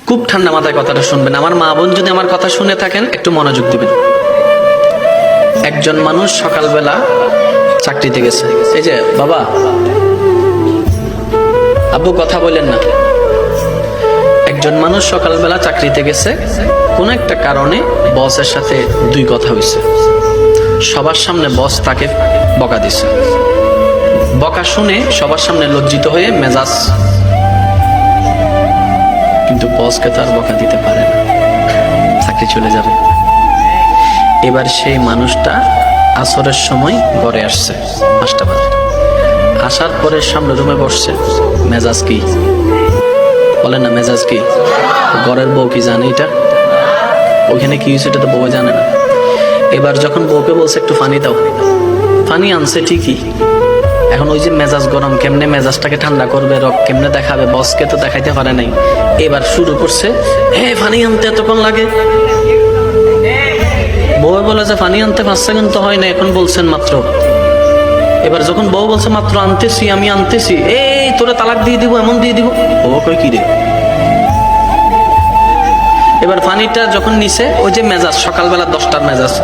খুব ঠান্ডা মাথায় কথাটা শুনবেন। আমার মা বোন যদি আমার কথা শুনে থাকেন একটু মনোযোগ দিবেন। একজন মানুষ সকালবেলা চাকরিতে গেছে। এই যে বাবা, আব্বু কথা বলেন না। একজন মানুষ সকালবেলা চাকরিতে গেছে, কোন একটা কারণে বসের সাথে দুই কথা হয়েছে। সবার সামনে বস তাকে বকা দিছে। বকা শুনে সবার সামনে লজ্জিত হয়ে মেজাজ, কিন্তু বসকে তো আর বকা দিতে পারে না, চাকরি চলে যাবে। এবার সেই মানুষটা আসরের সময় ঘরে আসছে 5টা বাজে। আসার পরে সামনে রুমে বসছে। মেজাজ কি বলে না, মেজাজ কি? ঘরের বউ কি জানে এটা? ওখানে কি হয়েছে এটা তো বউ জানে না। এবার যখন বউকে বলছে একটু পানি দাও, পানি আনছে ঠিকই, এখন ওই যে মেজাজ গরম, কেমনে মেজাজটাকে ঠান্ডা করবে, রক কেমনে দেখাবে, বসকে তো দেখাইতে পারে নাই। এবার শুরু করছে, হে পানি আনতে এতক্ষণ লাগে। বউ বলে যে পানি আনতে 5 সেকেন্ড তো হয় না, এখন বলছেন মাত্র। এবার যখন বউ বলছে মাত্র আনতেছি, আমি আনতেছি, এই তোরে তালাক দিয়ে দিব, এমন দিয়ে দিব। বউ কই কি রে? এবার পানিটা যখন নিছে, ওই যে মেজাজ সকালবেলা 10টার মেজাজ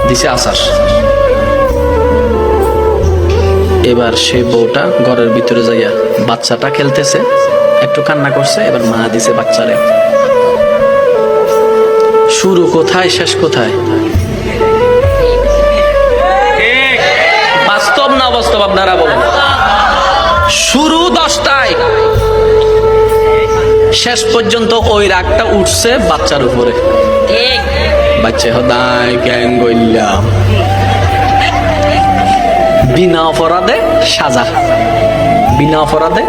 দিছে আসার। এবার সেই বউটা ঘরের ভিতরে যাইয়া বাচ্চাটা খেলতেছে, একটু কান্না করছে। এবার মা দিছে বাচ্চারে। শুরু কোথায় শেষ কোথায়? বাস্তব না অবাস্তব আপনারা বলেন? শুরু 10টায়, শেষ পর্যন্ত ওই রাগটা উঠছে বাচ্চার উপরে। বাচ্চা হদায় গ্যাং গইলাম, বিনা অপরাধে সাজা, বিনা অপরাধে